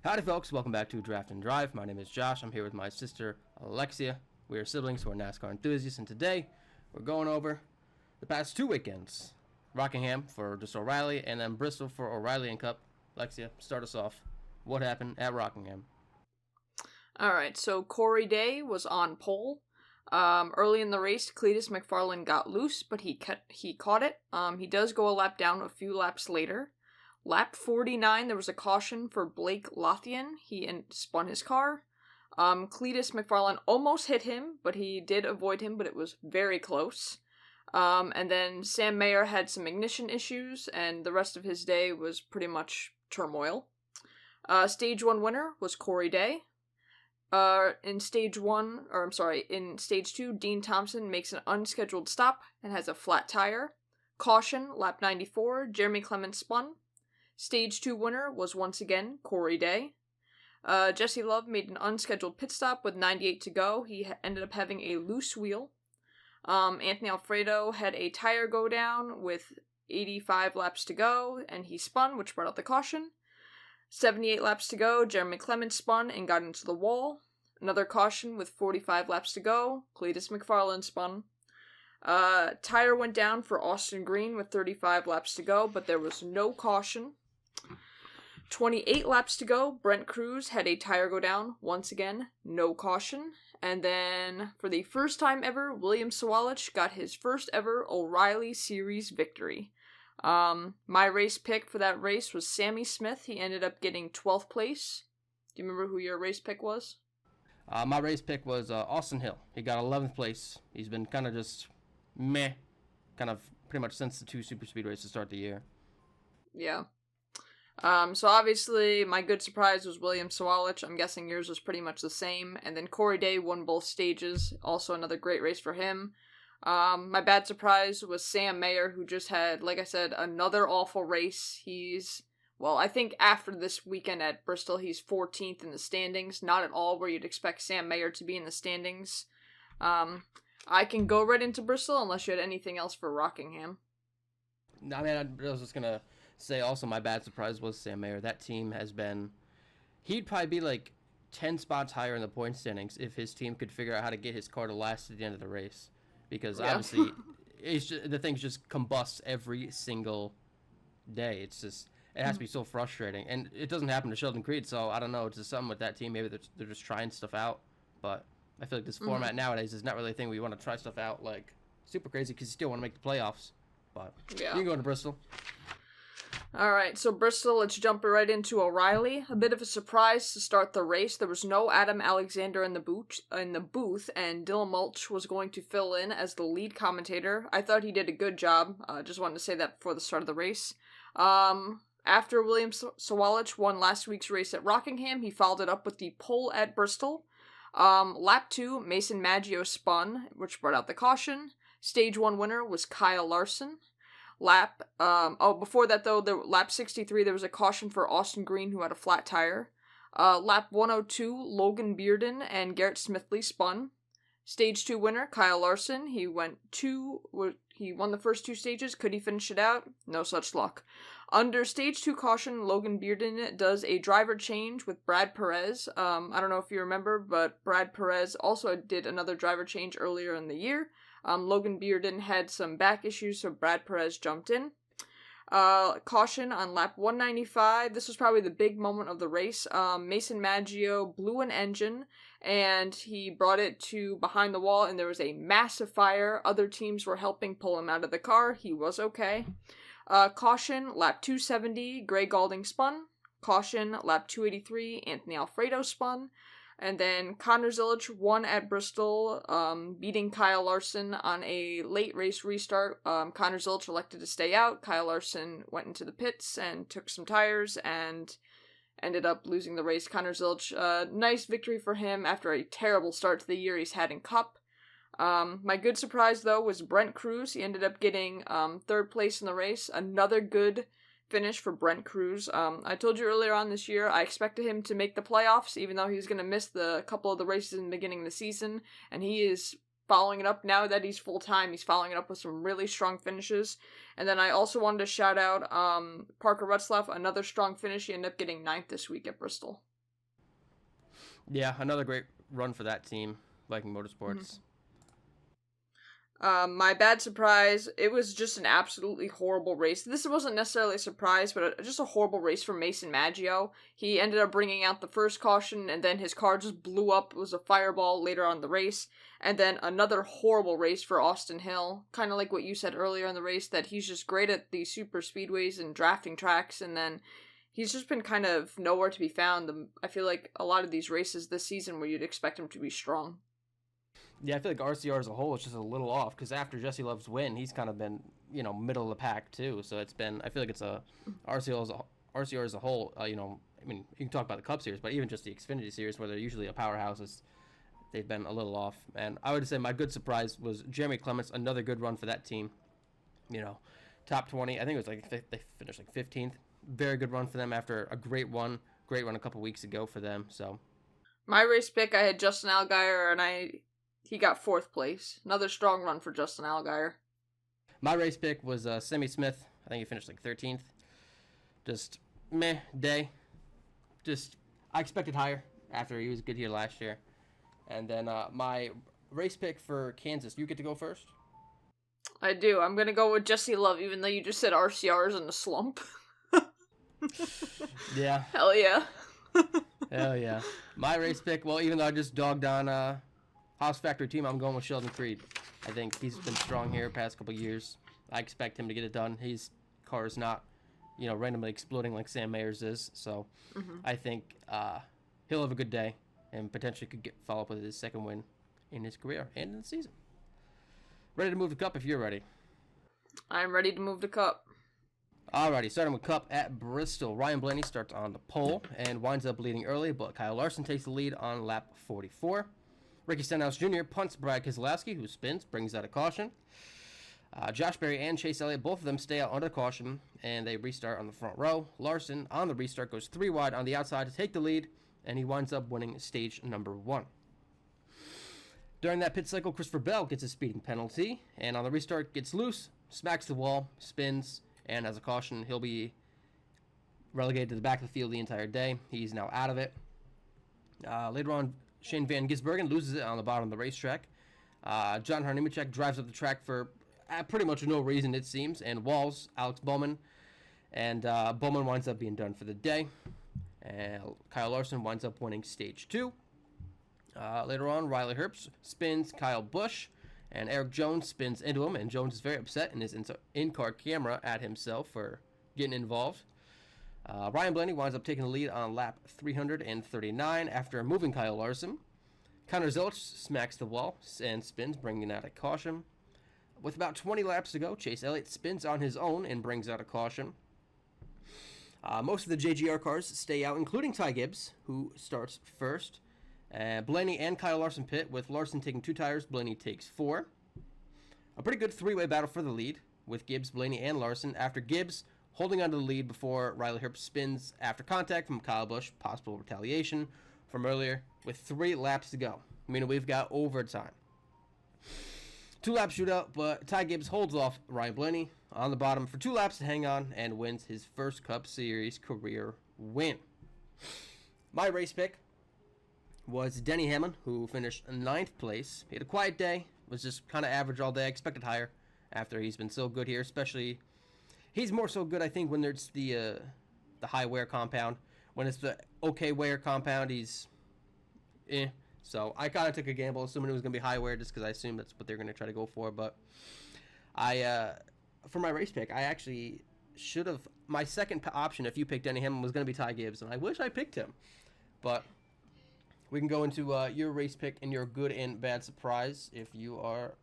Howdy, folks. Welcome back to Draft and Drive. My name is Josh. I'm here with my sister, Alexia. We are siblings who are NASCAR enthusiasts, and today we're going over the past 2 weekends. Rockingham for just O'Reilly, and then Bristol for O'Reilly and Cup. Alexia, start us off. What happened at Rockingham? All right, so Corey Day was on pole. Early in the race, Cletus McFarland got loose, but he caught it. He does go a lap down a few laps later. Lap 49, there was a caution for Blake Lothian. He spun his car. Cletus McFarland almost hit him, but he did avoid him, but it was very close. And then Sam Mayer had some ignition issues, and the rest of his day was pretty much turmoil. Stage 1 winner was Corey Day. In stage 2, Dean Thompson makes an unscheduled stop and has a flat tire. Caution, lap 94, Jeremy Clements spun. Stage 2 winner was once again Corey Day. Jesse Love made an unscheduled pit stop with 98 to go. He ended up having a loose wheel. Anthony Alfredo had a tire go down with 85 laps to go, and he spun, which brought out the caution. 78 laps to go, Jeremy Clements spun and got into the wall. Another caution with 45 laps to go, Cletus McFarland spun. Tire went down for Austin Green with 35 laps to go, but there was no caution. 28 laps to go, Brent Cruz had a tire go down, once again, no caution. And then, for the first time ever, William Sawalich got his first ever O'Reilly Series victory. My race pick for that race was Sammy Smith. He ended up getting 12th place. Do you remember who your race pick was? My race pick was Austin Hill. He got 11th place. He's been kind of just meh, kind of pretty much since the 2 super speedways to start the year. Yeah. So obviously my good surprise was William Sawalich. I'm guessing yours was pretty much the same. And then Corey Day won both stages. Also another great race for him. My bad surprise was Sam Mayer, who just had, like I said, another awful race. I think after this weekend at Bristol, he's 14th in the standings. Not at all where you'd expect Sam Mayer to be in the standings. I can go right into Bristol unless you had anything else for Rockingham. I mean, I was just going to say also my bad surprise was Sam Mayer. That team he'd probably be like 10 spots higher in the point standings if his team could figure out how to get his car to last at the end of the race. Because obviously, the things just combust every single day. It has to be so frustrating. And it doesn't happen to Sheldon Creed, so I don't know. It's just something with that team. Maybe they're just trying stuff out. But I feel like this format nowadays is not really a thing where you want to try stuff out like super crazy because you still want to make the playoffs. But you can go to Bristol. Alright, so Bristol, let's jump right into O'Reilly. A bit of a surprise to start the race. There was no Adam Alexander in the booth, and Dylan Mulch was going to fill in as the lead commentator. I thought he did a good job. Just wanted to say that before the start of the race. After William Sawalich won last week's race at Rockingham, he followed it up with the pole at Bristol. Lap 2, Mason Maggio spun, which brought out the caution. Stage 1 winner was Kyle Larson. Before that though, lap 63, there was a caution for Austin Green, who had a flat tire. Lap 102, Logan Bearden and Garrett Smithley spun. Stage 2 winner, Kyle Larson. He won the first 2 stages. Could he finish it out? No such luck. Under stage 2 caution, Logan Bearden does a driver change with Brad Perez. I don't know if you remember, but Brad Perez also did another driver change earlier in the year. Logan Bearden had some back issues, so Brad Perez jumped in. Caution on lap 195. This was probably the big moment of the race. Mason Maggio blew an engine, and he brought it to behind the wall, and there was a massive fire. Other teams were helping pull him out of the car. He was okay. Caution, lap 270, Gray Galding spun. Caution, lap 283, Anthony Alfredo spun. And then Connor Zilic won at Bristol, beating Kyle Larson on a late race restart. Connor Zilic elected to stay out. Kyle Larson went into the pits and took some tires and ended up losing the race. Connor Zilic, nice victory for him after a terrible start to the year he's had in Cup. My good surprise, though, was Brent Cruz. He ended up getting 3rd place in the race. Another good finish for Brent Cruz. I told you earlier on this year, I expected him to make the playoffs, even though he was going to miss the couple of the races in the beginning of the season, and he is following it up now that he's full-time. He's following it up with some really strong finishes. And then I also wanted to shout out Parker Retzlaff, another strong finish. He ended up getting 9th this week at Bristol. Yeah, another great run for that team, Viking Mm-hmm. Motorsports. My bad surprise, it was just an absolutely horrible race. This wasn't necessarily a surprise, but just a horrible race for Mason Maggio. He ended up bringing out the first caution, and then his car just blew up. It was a fireball later on in the race. And then another horrible race for Austin Hill. Kind of like what you said earlier in the race, that he's just great at these super speedways and drafting tracks, and then he's just been kind of nowhere to be found. I feel like a lot of these races this season where you'd expect him to be strong. Yeah, I feel like RCR as a whole is just a little off because after Jesse Love's win, he's kind of been middle of the pack too. So it's been I feel like it's a RCR as a whole. I mean you can talk about the Cup Series, but even just the Xfinity Series where they're usually a powerhouse, they've been a little off. And I would say my good surprise was Jeremy Clements, another good run for that team. Top 20. I think it was like they finished like 15th. Very good run for them after a great run a couple weeks ago for them. So My race pick, I had Justin Allgaier, and he got 4th place. Another strong run for Justin Allgaier. my race pick was Semi Smith. I think he finished like 13th. Just meh day. Just I expected higher after he was good here last year. And then my race pick for Kansas. You get to go first. I do. I'm gonna go with Jesse Love, even though you just said RCR's in the slump. Yeah. Hell yeah. Hell yeah. My race pick, well, even though I just dogged on House Factory team, I'm going with Sheldon Creed. I think he's been strong here past couple years. I expect him to get it done. His car is not, randomly exploding like Sam Mayer's is. So I think he'll have a good day and potentially could follow up with his second win in his career and in the season. Ready to move the Cup if you're ready. I'm ready to move the Cup. Alrighty, starting with Cup at Bristol. Ryan Blaney starts on the pole and winds up leading early, but Kyle Larson takes the lead on lap 44. Ricky Stenhouse Jr. punts Brad Keselowski, who spins, brings out a caution. Josh Berry and Chase Elliott, both of them stay out under caution, and they restart on the front row. Larson, on the restart, goes 3 wide on the outside to take the lead, and he winds up winning stage number 1. During that pit cycle, Christopher Bell gets a speeding penalty, and on the restart gets loose, smacks the wall, spins, and as a caution, he'll be relegated to the back of the field the entire day. He's now out of it. Later on, Shane Van Gisbergen loses it on the bottom of the racetrack. John Nemechek drives up the track for pretty much no reason, it seems, and walls Alex Bowman. And Bowman winds up being done for the day. And Kyle Larson winds up winning stage 2. Later on, Riley Herbst spins Kyle Busch, and Eric Jones spins into him, and Jones is very upset in his in-car camera at himself for getting involved. Ryan Blaney winds up taking the lead on lap 339 after moving Kyle Larson. Connor Zilch smacks the wall and spins, bringing out a caution. With about 20 laps to go, Chase Elliott spins on his own and brings out a caution. Most of the JGR cars stay out, including Ty Gibbs, who starts first. Blaney and Kyle Larson pit, with Larson taking 2 tires, Blaney takes 4. A pretty good 3-way battle for the lead, with Gibbs, Blaney, and Larson, after Gibbs holding onto the lead before Riley Herbst spins after contact from Kyle Busch, possible retaliation from earlier, with 3 laps to go. Meaning we've got overtime. 2-lap shootout, but Ty Gibbs holds off Ryan Blaney on the bottom for 2 laps to hang on and wins his first Cup Series career win. My race pick was Denny Hamlin, who finished 9th place. He had a quiet day, was just kind of average all day. I expected higher after he's been so good here, especially he's more so good, I think, when there's the high wear compound. When it's the okay wear compound, he's So I kind of took a gamble, assuming it was going to be high wear, just because I assumed that's what they're going to try to go for. But for my race pick, I actually should have, my second option, if you picked Denny Hamlin, was going to be Ty Gibbs, and I wish I picked him. But we can go into your race pick and your good and bad surprise if you are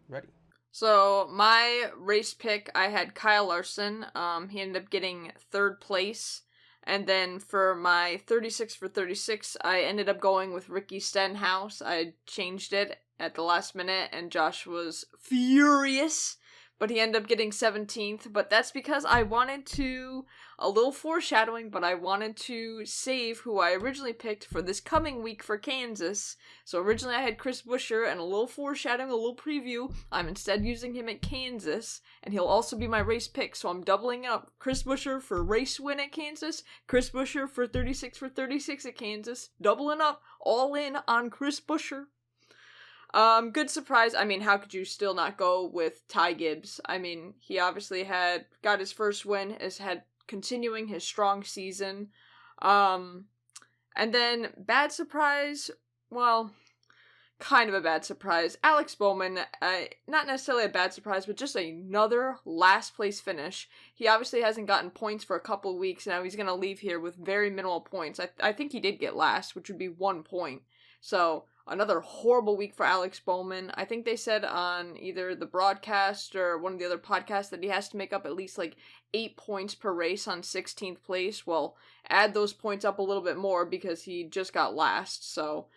ready. So my race pick, I had Kyle Larson. He ended up getting 3rd place. And then for my 36 for 36, I ended up going with Ricky Stenhouse. I changed it at the last minute, and Josh was furious. but he ended up getting 17th. But that's because I wanted to, a little foreshadowing, but I wanted to save who I originally picked for this coming week for Kansas. So originally I had Chris Buescher, and a little foreshadowing, a little preview, I'm instead using him at Kansas, and he'll also be my race pick, so I'm doubling up. Chris Buescher for race win at Kansas, Chris Buescher for 36 for 36 at Kansas, doubling up, all in on Chris Buescher. Good surprise. I mean, how could you still not go with Ty Gibbs? I mean, he obviously got his first win, continuing his strong season. And then bad surprise, well, kind of a bad surprise. Alex Bowman, not necessarily a bad surprise, but just another last place finish. He obviously hasn't gotten points for a couple of weeks, and now he's going to leave here with very minimal points. I think he did get last, which would be 1 point. So, another horrible week for Alex Bowman. I think they said on either the broadcast or one of the other podcasts that he has to make up at least 8 points per race on 16th place. Well, add those points up a little bit more because he just got last. So,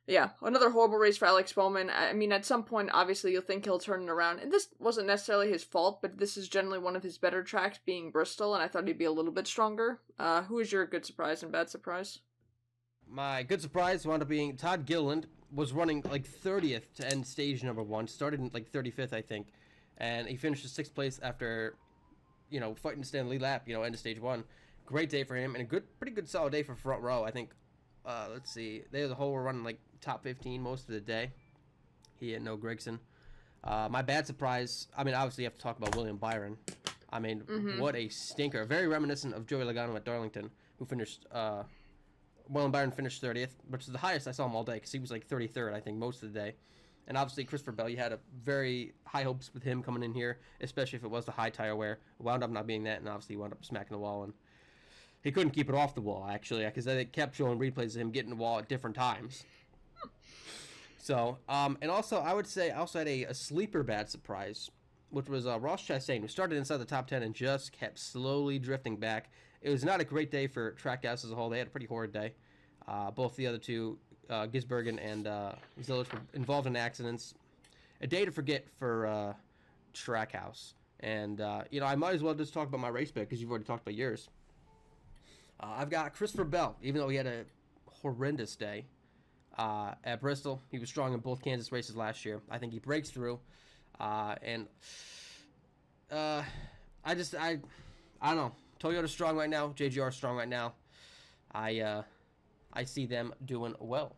yeah, another horrible race for Alex Bowman. I mean, at some point, obviously, you'll think he'll turn it around. And this wasn't necessarily his fault, but this is generally one of his better tracks, being Bristol, and I thought he'd be a little bit stronger. Who is your good surprise and bad surprise? My good surprise wound up being Todd Gilliland was running 30th to end stage number 1. Started in 35th, I think, and he finished in 6th place after, fighting to stay in the lead lap. End of stage 1. Great day for him, and pretty good solid day for front row. I think. Let's see, they as a whole were running top 15 most of the day. He had no Grigson. My bad surprise. I mean, obviously you have to talk about William Byron. I mean, What a stinker! Very reminiscent of Joey Logano at Darlington, who finished. William Byron finished 30th, which is the highest I saw him all day, because he was 33rd, I think, most of the day. And obviously, Christopher Bell, you had a very high hopes with him coming in here, especially if it was the high tire wear. It wound up not being that, and obviously he wound up smacking the wall. And he couldn't keep it off the wall, actually, because they kept showing replays of him getting the wall at different times. So, and also, I would say I also had a sleeper bad surprise, which was Ross Chastain, who started inside the top 10 and just kept slowly drifting back. It was not a great day for Trackhouse as a whole. They had a pretty horrid day. Both the other two, Gisbergen and Zillich, were involved in accidents. A day to forget for Trackhouse. And, I might as well just talk about my race pick, because you've already talked about yours. I've got Christopher Bell, even though he had a horrendous day at Bristol. He was strong in both Kansas races last year. I think he breaks through. And I don't know. Toyota's strong right now. JGR's strong right now. I see them doing well.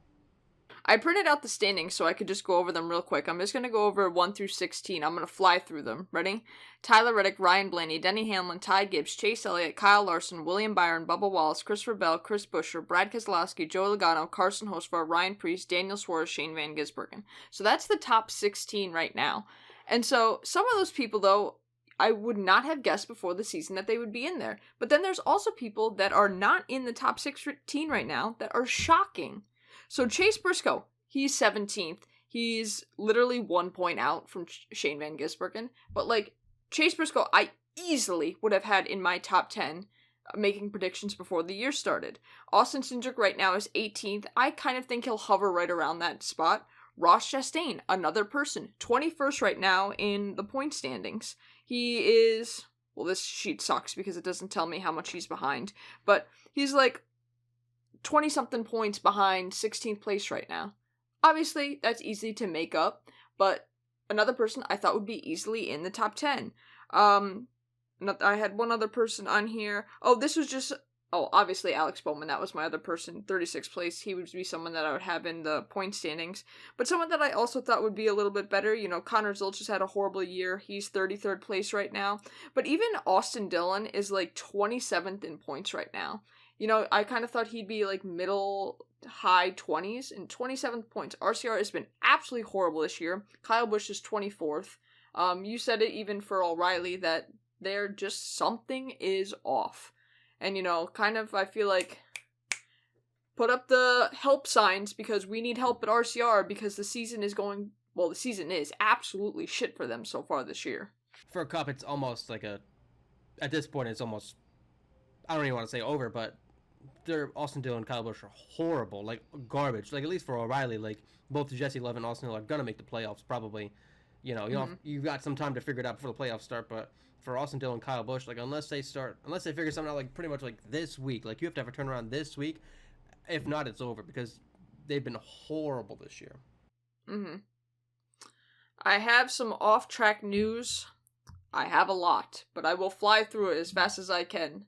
I printed out the standings so I could just go over them real quick. I'm just going to go over 1 through 16. I'm going to fly through them. Ready? Tyler Reddick, Ryan Blaney, Denny Hamlin, Ty Gibbs, Chase Elliott, Kyle Larson, William Byron, Bubba Wallace, Christopher Bell, Chris Buescher, Brad Keselowski, Joey Logano, Carson Hocevar, Ryan Preece, Daniel Suarez, Shane Van Gisbergen. So that's the top 16 right now. And so some of those people, though, I would not have guessed before the season that they would be in there. But then there's also people that are not in the top 16 right now that are shocking. So Chase Briscoe, he's 17th. He's literally 1 point out from Shane Van Gisbergen. But, Chase Briscoe, I easily would have had in my top 10 making predictions before the year started. Austin Cindric right now is 18th. I kind of think he'll hover right around that spot. Ross Chastain, another person, 21st right now in the point standings. He is, well, this sheet sucks because it doesn't tell me how much he's behind, but he's 20-something points behind 16th place right now. Obviously, that's easy to make up, but another person I thought would be easily in the top 10. I had one other person on here. Obviously Alex Bowman, that was my other person, 36th place. He would be someone that I would have in the point standings. But someone that I also thought would be a little bit better, Connor Zilch has had a horrible year. He's 33rd place right now. But even Austin Dillon is 27th in points right now. I kind of thought he'd be middle, high 20s and 27th points. RCR has been absolutely horrible this year. Kyle Busch is 24th. You said it even for O'Reilly that they're just something is off. And, I feel like put up the help signs because we need help at RCR because the season is absolutely shit for them so far this year. For a Cup, it's almost at this point, it's almost, I don't even want to say over, but Austin Dillon and Kyle Busch are horrible, garbage. At least for O'Reilly, both Jesse Love and Austin Dillon are going to make the playoffs probably, You've got some time to figure it out before the playoffs start. But for Austin Dillon and Kyle Busch, like unless they figure something out like pretty much like this week, like you have to have a turnaround this week. If not, it's over because they've been horrible this year. Mm-hmm. I have some off-track news. I have a lot, but I will fly through it as fast as I can.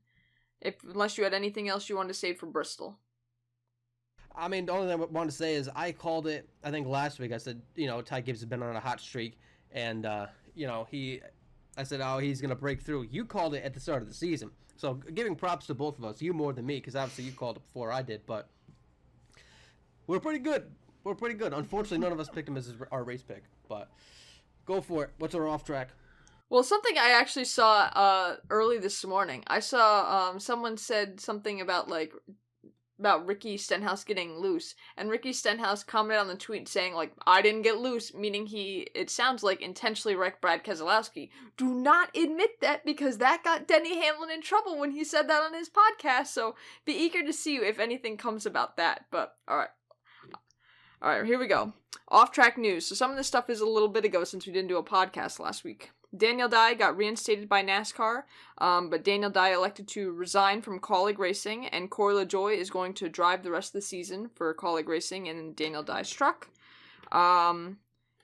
Unless you had anything else you wanted to say for Bristol. I mean, the only thing I want to say is I called it, I think last week. I said, Ty Gibbs has been on a hot streak, and, I said, oh, he's going to break through. You called it at the start of the season. So giving props to both of us, you more than me, because obviously you called it before I did, but we're pretty good. Unfortunately, none of us picked him as our race pick, but go for it. What's our off track? Well, something I actually saw early this morning. I saw someone said something about Ricky Stenhouse getting loose, and Ricky Stenhouse commented on the tweet saying I didn't get loose, meaning it sounds like intentionally wrecked Brad Keselowski. Do not admit that, because that got Denny Hamlin in trouble when he said that on his podcast. So be eager to see if anything comes about that. But all right, here we go. Off track news. So some of this stuff is a little bit ago since we didn't do a podcast last week. Daniel Dye got reinstated by NASCAR, but Daniel Dye elected to resign from Kaulig Racing, and Corey LaJoie is going to drive the rest of the season for Kaulig Racing in Daniel Dye's truck.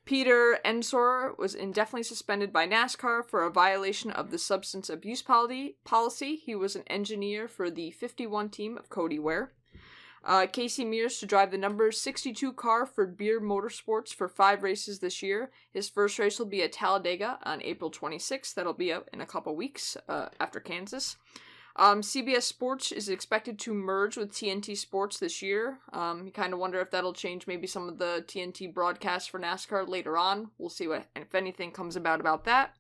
Peter Ensor was indefinitely suspended by NASCAR for a violation of the substance abuse policy. He was an engineer for the 51 team of Cody Ware. Casey Mears to drive the number 62 car for Beer Motorsports for 5 races this year. His first race will be at Talladega on April 26th. That'll be out in a couple weeks after Kansas. CBS Sports is expected to merge with TNT Sports this year. You kind of wonder if that'll change maybe some of the TNT broadcasts for NASCAR later on. We'll see if anything comes about that.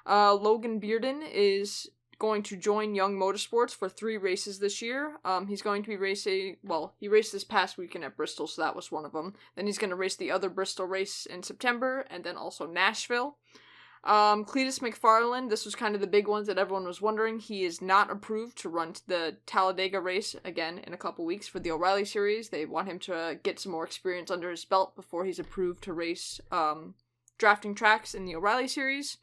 Logan Bearden is going to join Young Motorsports for 3 races this year. He's going to be racing, he raced this past weekend at Bristol, so that was one of them. Then he's going to race the other Bristol race in September, and then also Nashville. Cletus McFarland, this was kind of the big ones that everyone was wondering. He is not approved to run the Talladega race again in a couple weeks for the O'Reilly Series. They want him to get some more experience under his belt before he's approved to race drafting tracks in the O'Reilly Series.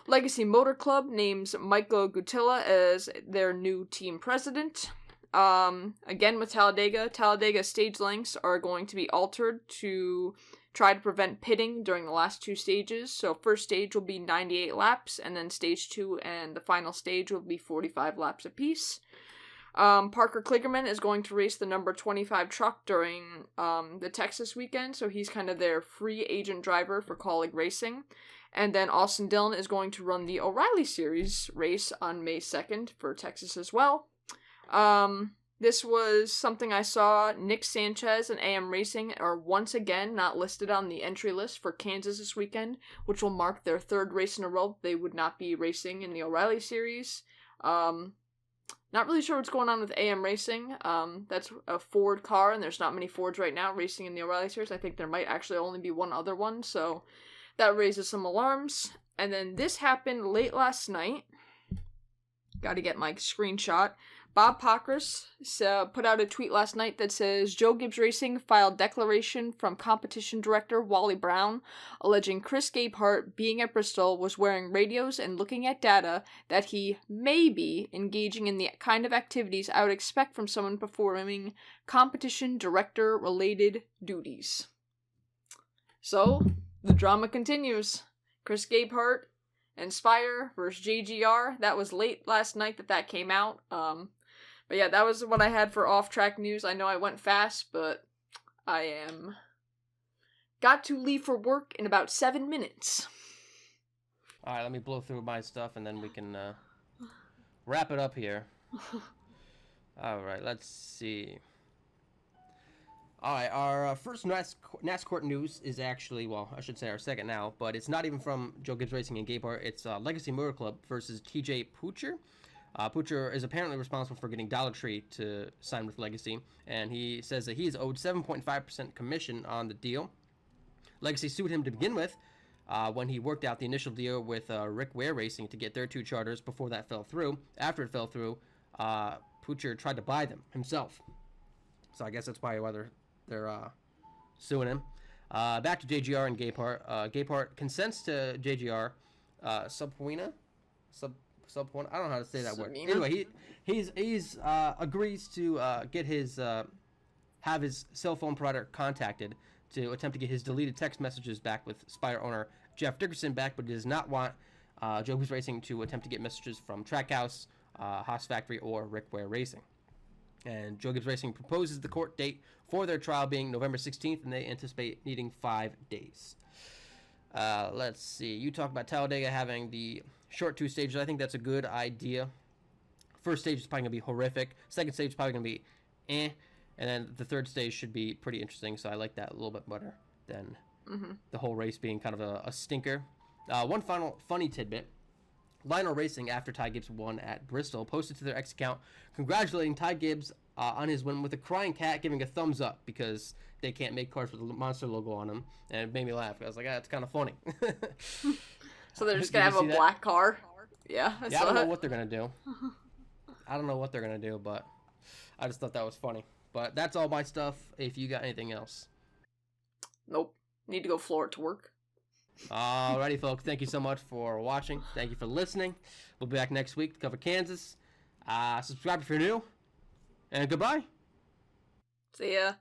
Legacy Motor Club names Michael Gutilla as their new team president. Again with Talladega stage lengths are going to be altered to try to prevent pitting during the last 2 stages. So first stage will be 98 laps, and then stage 2 and the final stage will be 45 laps apiece. Parker Kligerman is going to race the number 25 truck during the Texas weekend, so he's kind of their free agent driver for Kaulig Racing. And then Austin Dillon is going to run the O'Reilly Series race on May 2nd for Texas as well. This was something I saw. Nick Sanchez and AM Racing are once again not listed on the entry list for Kansas this weekend, which will mark their 3rd race in a row they would not be racing in the O'Reilly Series. Not really sure what's going on with AM Racing. That's a Ford car, and there's not many Fords right now racing in the O'Reilly Series. I think there might actually only be one other one, so that raises some alarms. And then this happened late last night. Gotta get my screenshot. Bob Pockrass put out a tweet last night that says, Joe Gibbs Racing filed declaration from competition director Wally Brown alleging Chris Gabehart, being at Bristol, was wearing radios and looking at data that he may be engaging in the kind of activities I would expect from someone performing competition director related duties. So the drama continues. Chris Gabehart and Spire versus JGR. That was late last night that came out. But yeah, that was what I had for off-track news. I know I went fast, but got to leave for work in about 7 minutes. Alright, let me blow through my stuff and then we can wrap it up here. Alright, let's see. Alright, our first NASCAR news is actually, I should say our second now, but it's not even from Joe Gibbs Racing and Gabehart. It's Legacy Motor Club versus TJ Poocher. Poocher is apparently responsible for getting Dollar Tree to sign with Legacy, and he says that he's owed 7.5% commission on the deal. Legacy sued him to begin with when he worked out the initial deal with Rick Ware Racing to get their 2 charters before that fell through. After it fell through, Poocher tried to buy them himself. So I guess that's probably why they're suing him. Back to JGR and Gapehart. Gapehart consents to JGR. Subpoena? Subpoena? I don't know how to say that word. Anyway, he's agrees to get his have his cell phone provider contacted to attempt to get his deleted text messages back with Spire owner Jeff Dickerson back, but does not want Joe Gibbs Racing to attempt to get messages from Trackhouse, Haas Factory, or Rick Ware Racing. And Joe Gibbs Racing proposes the court date for their trial being November 16th, and they anticipate needing 5 days. Let's see. You talk about Talladega having the short 2 stages. I think that's a good idea. First stage is probably going to be horrific. Second stage is probably going to be eh. And then the third stage should be pretty interesting, so I like that a little bit better than the whole race being kind of a stinker. One final funny tidbit. Lionel Racing, after Ty Gibbs won at Bristol, posted to their X account congratulating Ty Gibbs on his win with a crying cat giving a thumbs up because they can't make cars with the Monster logo on them. And it made me laugh. I was like, it's kind of funny. So they're just going to have a black car? Yeah. I don't know what they're going to do. I don't know what they're going to do, but I just thought that was funny. But that's all my stuff. If you got anything else. Nope. Need to go floor it to work. Alrighty, folks. Thank you so much for watching. Thank you for listening. We'll be back next week to cover Kansas. Subscribe if you're new. And goodbye. See ya.